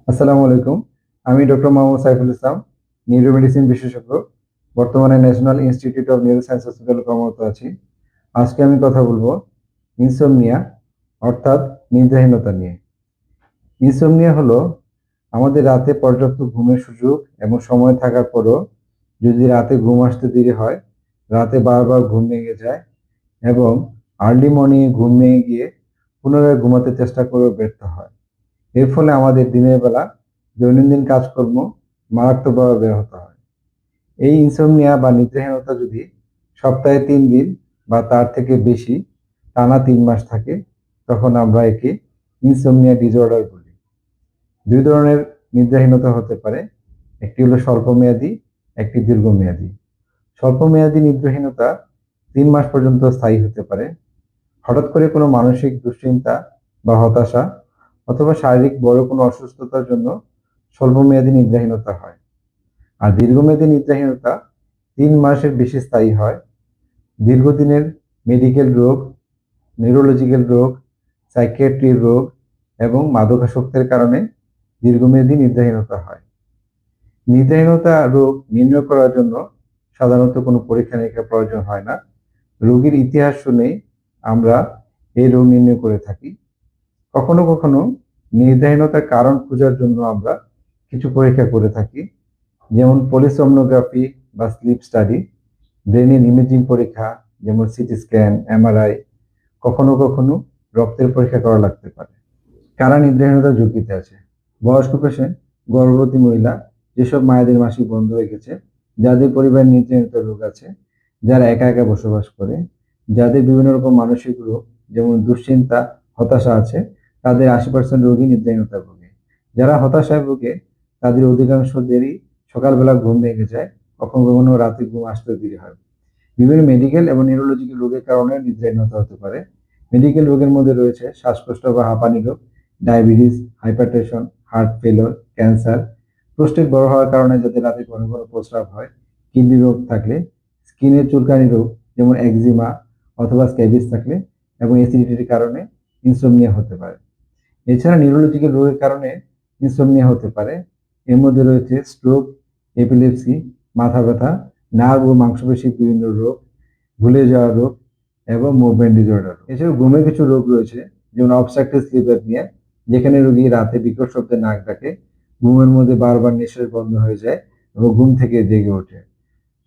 আসসালামু আলাইকুম। আমি ডক্টর মোহাম্মদ সাইফুল ইসলাম, নিউরোমেডিসিন বিশেষজ্ঞ। বর্তমানে national institute of neuro science হসপিটালে কর্মরত আছি। আজকে আমি কথা বলবো ইনসোমনিয়া অর্থাৎ নিদ্রাহীনতা নিয়ে। ইনসোমনিয়া হলো আমাদের রাতে পর্যাপ্ত ঘুমের সুযোগ এবং সময় থাকার পরও যদি রাতে ঘুম আসতে দেরি হয়, রাতে বারবার ঘুম ভেঙে যায় এবং আর্লি মর্নিং ঘুম ভেঙে গিয়ে পুনরায় ঘুমাতে চেষ্টা করেও ব্যর্থ হয়। এর ফলে আমাদের দিনের বেলা দৈনন্দিন কাজকর্ম মারাত্মকভাবে ব্যাহত হয়। এই ইনসোমনিয়া বা নিদ্রাহীনতা যদি সপ্তাহে 3 দিন বা তার থেকে বেশি টানা 3 মাস থাকে, তখন আমরা একে ইনসোমনিয়া ডিসঅর্ডার বলি। দুই ধরনের নিদ্রাহীনতা হতে পারে, একটি হলো স্বল্পমেয়াদী, একটি দীর্ঘমেয়াদী। স্বল্পমেয়াদী নিদ্রাহীনতা 3 মাস পর্যন্ত স্থায়ী হতে পারে। হঠাৎ করে কোনো মানসিক দুশ্চিন্তা বা হতাশা অথবা শারীরিক বড় কোনো অসুস্থতার জন্য স্বল্পমেয়াদী নিদ্রাহীনতা হয়। আর দীর্ঘমেয়াদী নিদ্রাহীনতা 3 মাসের বেশি স্থায়ী হয়। দীর্ঘদিনের মেডিকেল রোগ, নিউরোলজিক্যাল রোগ, সাইকিয়াট্রির রোগ এবং মাদকাসক্তের কারণে দীর্ঘমেয়াদী নিদ্রাহীনতা হয়। নিদ্রাহীনতা রোগ নির্ণয় করার জন্য সাধারণত কোনো পরীক্ষা নিরীক্ষার প্রয়োজন হয় না। রোগীর ইতিহাস শুনেই আমরা এই রোগ নির্ণয় করে থাকি। কখনো কখনো নিদ্রাহীনতার কারণ খোঁজার জন্য আমরা কিছু পরীক্ষা করে থাকি, যেমন পলিসোমনোগ্রাফি বা স্লিপ স্টাডি, ব্রেনের ইমেজিং পরীক্ষা যেমন সিটি স্ক্যান, এমআরআই, কখনো কখনো রক্তের পরীক্ষা করা লাগতে পারে। কারা নিদ্রাহীনতার ঝুঁকিতে আছে? বয়স্ক পেশেন্ট, গর্ভবতী মহিলা, যেসব মায়েদের মাসিক বন্ধ হয়ে গেছে, যাদের পরিবারে নিদ্রাহীনতার রোগ আছে, যারা একা একা বসবাস করে, যাদের বিভিন্ন রকম মানসিক রোগ যেমন দুশ্চিন্তা, হতাশা আছে, তাদের 80% রোগী নিদ্রাহীনতায় ভোগে। যারা হতাশায় ভোগে তাদের অধিকাংশদেরই সকালবেলা ঘুম ভেঙে যায়, কখনো কখনো রাতে ঘুম আসতে দেরি হয়। বিভিন্ন মেডিকেল এবং নিউরোলজিক্যাল রোগের কারণে নিদ্রাহীনতা হতে পারে। মেডিকেল রোগের মধ্যে রয়েছে শ্বাসকষ্ট বা হাঁপানি রোগ, diabetes, hypertension, heart failure, cancer, prostate বড় হওয়ার কারণে যাতে রাতে ঘন ঘন প্রস্রাব হয়, কিডনি রোগ থাকলে, স্কিনের চুলকানি রোগ যেমন একজিমা অথবা স্ক্যাবিস থাকলে এবং অ্যাসিডিটির কারণে ইনসোমনিয়া হতে পারে। এছাড়া নিউরোলজিক্যাল রোগের কারণে ইনসোমনিয়া হতে পারে। এর মধ্যে রয়েছে স্ট্রোক, এপিলেপসি, মাথা ব্যথা, নার্ভ ও মাংসপেশির বিভিন্ন রোগ, ভুলে যাওয়া রোগ এবং মুভমেন্ট ডিসঅর্ডার। এছাড়াও ঘুমের কিছু রোগ রয়েছে যেমন অবস্ট্রাকটিভ স্লিপ অ্যাপনিয়া, যেখানে রোগী রাতে বিকট শব্দে নাক ডাকে, ঘুমের মধ্যে বারবার নিঃশ্বাস বন্ধ হয়ে যায় এবং ঘুম থেকে জেগে ওঠে।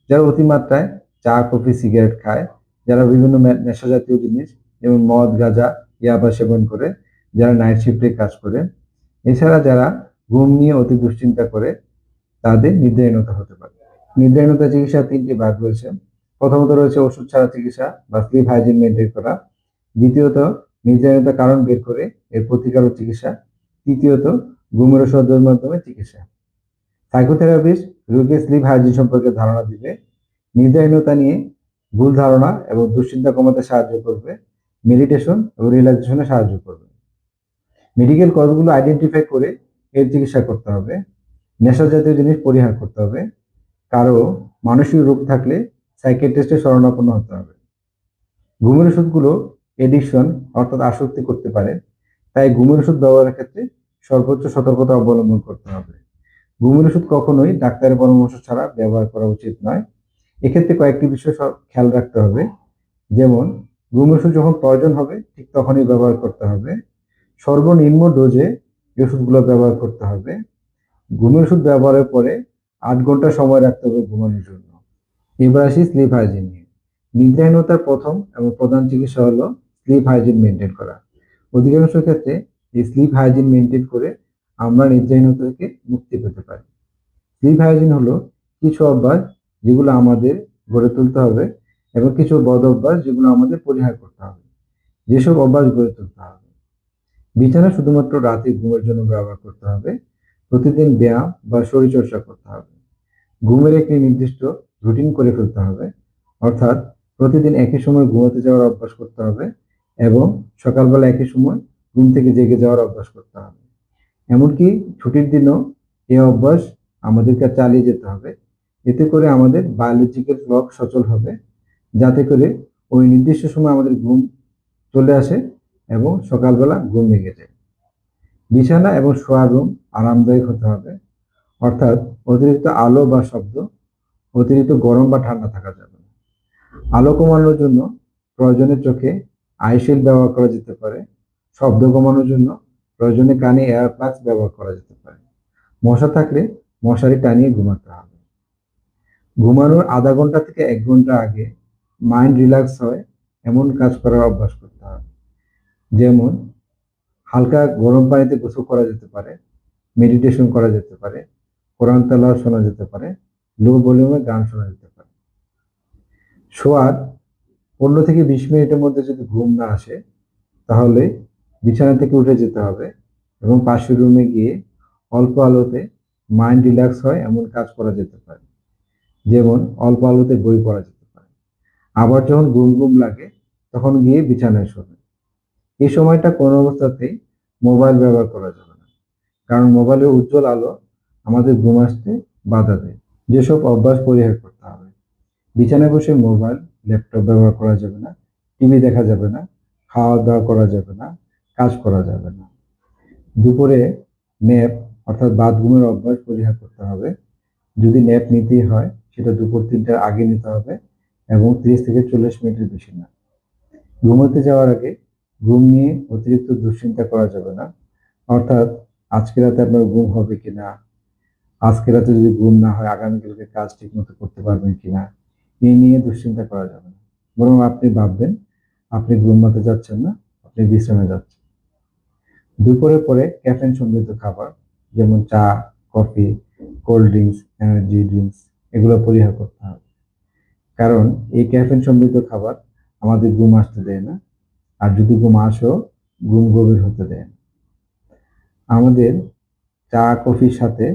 যারা অতিমাত্রায় চা, কফি, সিগারেট খায়, যারা বিভিন্ন নেশা জাতীয় জিনিস যেমন মদ, গাঁজা, ইয়াবা সেবন করে, যারা নাইট শিফটে কাজ করে, এছাড়া যারা ঘুম নিয়ে অতি দুশ্চিন্তা করে, তাদের নিদ্রাহীনতা হতে পারে। নিদ্রাহীনতা চিকিৎসার 3টি ভাগ রয়েছে। প্রথমত রয়েছে ওষুধ ছাড়া চিকিৎসা বা স্লিপ হাইজিন মেনটেন করা। দ্বিতীয়ত নিদ্রাহীনতার কারণ বের করে এর প্রতিকার ও চিকিৎসা। তৃতীয়ত ঘুমের ওষুধের মাধ্যমে চিকিৎসা। সাইকোথেরাপিস্ট রোগীর স্লিপ হাইজিন সম্পর্কে ধারণা দিবে, নিদ্রাহীনতা নিয়ে ভুল ধারণা এবং দুশ্চিন্তা কমাতে সাহায্য করবে, মেডিটেশন এবং রিল্যাক্সেশনে সাহায্য করবে। মেডিকেল কজগুলো আইডেন্টিফাই করে এর চিকিৎসা করতে হবে। নেশা জাতীয় জিনিস পরিহার করতে হবে। কারো মানসিক রোগ থাকলে সাইকিয়াট্রিস্টের শরণাপন্ন হতে হবে। ঘুমের ওষুধগুলো এডিকশন অর্থাৎ আসক্তি করতে পারে, তাই ঘুমের ওষুধ ব্যবহারের ক্ষেত্রে সর্বোচ্চ সতর্কতা অবলম্বন করতে হবে। ঘুমের ওষুধ কখনোই ডাক্তারের পরামর্শ ছাড়া ব্যবহার করা উচিত নয়। এক্ষেত্রে কয়েকটি বিষয় খেয়াল রাখতে হবে, যেমন ঘুমের ওষুধ যখন প্রয়োজন হবে ঠিক তখনই ব্যবহার করতে হবে। সর্বনিম্ন ডোজে এই ওষুধগুলো ব্যবহার করতে হবে। ঘুমের ওষুধ ব্যবহারের পরে 8 ঘন্টা সময় রাখতে হবে ঘুমানোর জন্য। এবার আসি স্লিপ হাইজিন নিয়ে। নিদ্রাহীনতার প্রথম এবং প্রধান চিকিৎসা হলো স্লিপ হাইজিন মেনটেন করা। অধিকাংশ ক্ষেত্রে এই স্লিপ হাইজিন মেনটেন করে আমরা নিদ্রাহীনতা থেকে মুক্তি পেতে পারি। স্লিপ হাইজিন হলো কিছু অভ্যাস যেগুলো আমাদের গড়ে তুলতে হবে এবং কিছু বদ অভ্যাস যেগুলো আমাদের পরিহার করতে হবে। যেসব অভ্যাস গড়ে তুলতে হবে: বিছানা শুধুমাত্র রাতে ঘুমের জন্য ব্যবহার করতে হবে। প্রতিদিন ব্যায়াম বা শরীরচর্চা করতে হবে। ঘুমের একটি নির্দিষ্ট রুটিন করে ফেলতে হবে, অর্থাৎ প্রতিদিন একই সময় ঘুমাতে যাওয়ার অভ্যাস করতে হবে এবং সকালবেলা একই সময় ঘুম থেকে জেগে যাওয়ার অভ্যাস করতে হবে। এমনকি ছুটির দিনও এই অভ্যাস আমাদেরকে চালিয়ে যেতে হবে। এতে করে আমাদের বায়োলজিক্যাল ক্লক সচল হবে, যাতে করে ওই নির্দিষ্ট সময় আমাদের ঘুম চলে আসে এবং সকালবেলা ঘুম ভেঙে যায়। বিছানা এবং শোয়ার রুম আরামদায়ক হতে হবে, অর্থাৎ অতিরিক্ত আলো বা শব্দ, অতিরিক্ত গরম বা ঠান্ডা থাকা যাবে না। আলো কমানোর জন্য প্রয়োজনে চোখে আইশিল্ড ব্যবহার করা যেতে পারে। শব্দ কমানোর জন্য প্রয়োজনে কানে এয়ার প্লাগস ব্যবহার করা যেতে পারে। মশা থাকলে মশারি টানিয়ে ঘুমাতে হবে। ঘুমানোর আধা ঘন্টা থেকে 1 ঘন্টা আগে মাইন্ড রিল্যাক্স হয় এমন কাজ করার অভ্যাস করতে হবে। যেমন হালকা গরম পানিতে গোসল করা যেতে পারে, মেডিটেশন করা যেতে পারে, কোরআন তেলাওয়াত শোনা যেতে পারে, লো ভলিউমে গান শোনা যেতে পারে। শোয়ার 15 থেকে 20 মিনিটের মধ্যে যদি ঘুম না আসে, তাহলে বিছানা থেকে উঠে যেতে হবে এবং পাশের রুমে গিয়ে অল্প আলোতে মাইন্ড রিল্যাক্স হয় এমন কাজ করা যেতে পারে। যেমন অল্প আলোতে বই পড়া যেতে পারে। আবার যখন ঘুম ঘুম লাগে তখন গিয়ে বিছানায় শোবে। এই সময়টা কোনো অবস্থাতেই মোবাইল ব্যবহার করা যাবে না, কারণ মোবাইলের উজ্জ্বল আলো আমাদের ঘুম আসতে বাধা দেয়। যেসব অভ্যাস পরিহার করতে হবে: বিছানায় বসে মোবাইল, ল্যাপটপ ব্যবহার করা যাবে না, টিভি দেখা যাবে না, খাওয়া দাওয়া করা যাবে না, কাজ করা যাবে না। দুপুরে ন্যাপ অর্থাৎ বাদ ঘুমের অভ্যাস পরিহার করতে হবে। যদি ন্যাপ নিতেই হয় সেটা দুপুর 3টার আগে নিতে হবে এবং 30 থেকে 40 মিনিটের বেশি না। ঘুমোতে যাওয়ার আগে ঘুম নিয়ে অতিরিক্ত দুশ্চিন্তা করা যাবে না, অর্থাৎ আজকে রাতে আপনার ঘুম হবে কিনা, আজকে রাতে যদি ঘুম না হয় আগামীকালকে কাজ ঠিক মতো করতে পারবেন কিনা, এই নিয়ে দুশ্চিন্তা করা যাবে না। বরং আপনি ভাববেন আপনি ঘুমাতে যাচ্ছেন না, আপনি বিশ্রামে যাচ্ছেন। দুপুরের পরে ক্যাফেইন সমৃদ্ধ খাবার যেমন চা, coffee, cold drinks, energy drinks এগুলো পরিহার করতে হবে, কারণ এই ক্যাফেইন সমৃদ্ধ খাবার আমাদের ঘুম আসতে দেয় না, আর যদি ঘুম আসেও ঘুম গভীর হতে দেয় না। আমাদের চা কফির সাথে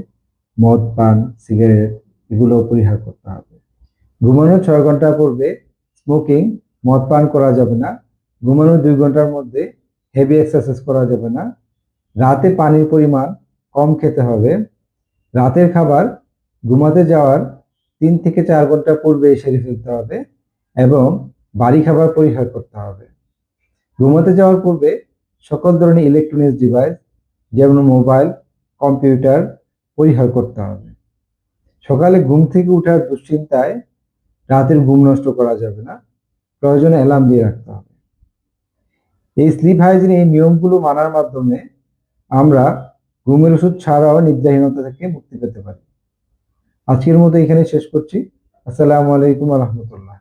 মদ পান, সিগারেট এগুলো পরিহার করতে হবে। ঘুমানোর 6 ঘন্টা পূর্বে স্মোকিং, মদ পান করা যাবে না। ঘুমানোর 2 ঘন্টার মধ্যে হেভি এক্সারসাইজ করা যাবে না। রাতে পানির পরিমাণ কম খেতে হবে। রাতের খাবার ঘুমাতে যাওয়ার 3 থেকে 4 ঘন্টা পূর্বে সেরে ফেলতে হবে এবং বাড়ি খাবার পরিহার করতে হবে। ঘুমাতে যাওয়ার পূর্বে সকল ধরনের ইলেকট্রনিক্স ডিভাইস যেমন মোবাইল, কম্পিউটার পরিহার করতে হবে। সকালে ঘুম থেকে উঠার দুশ্চিন্তায় রাতের ঘুম নষ্ট করা যাবে না, প্রয়োজনে অ্যালার্ম দিয়ে রাখতে হবে। এই স্লিপ হাইজিন এই নিয়মগুলো মানার মাধ্যমে আমরা ঘুমের ওষুধ ছাড়াও নিদ্রাহীনতা থেকে মুক্তি পেতে পারি। আজকের মতো এখানে শেষ করছি। আসসালামু আলাইকুম রহমতুল্লাহ।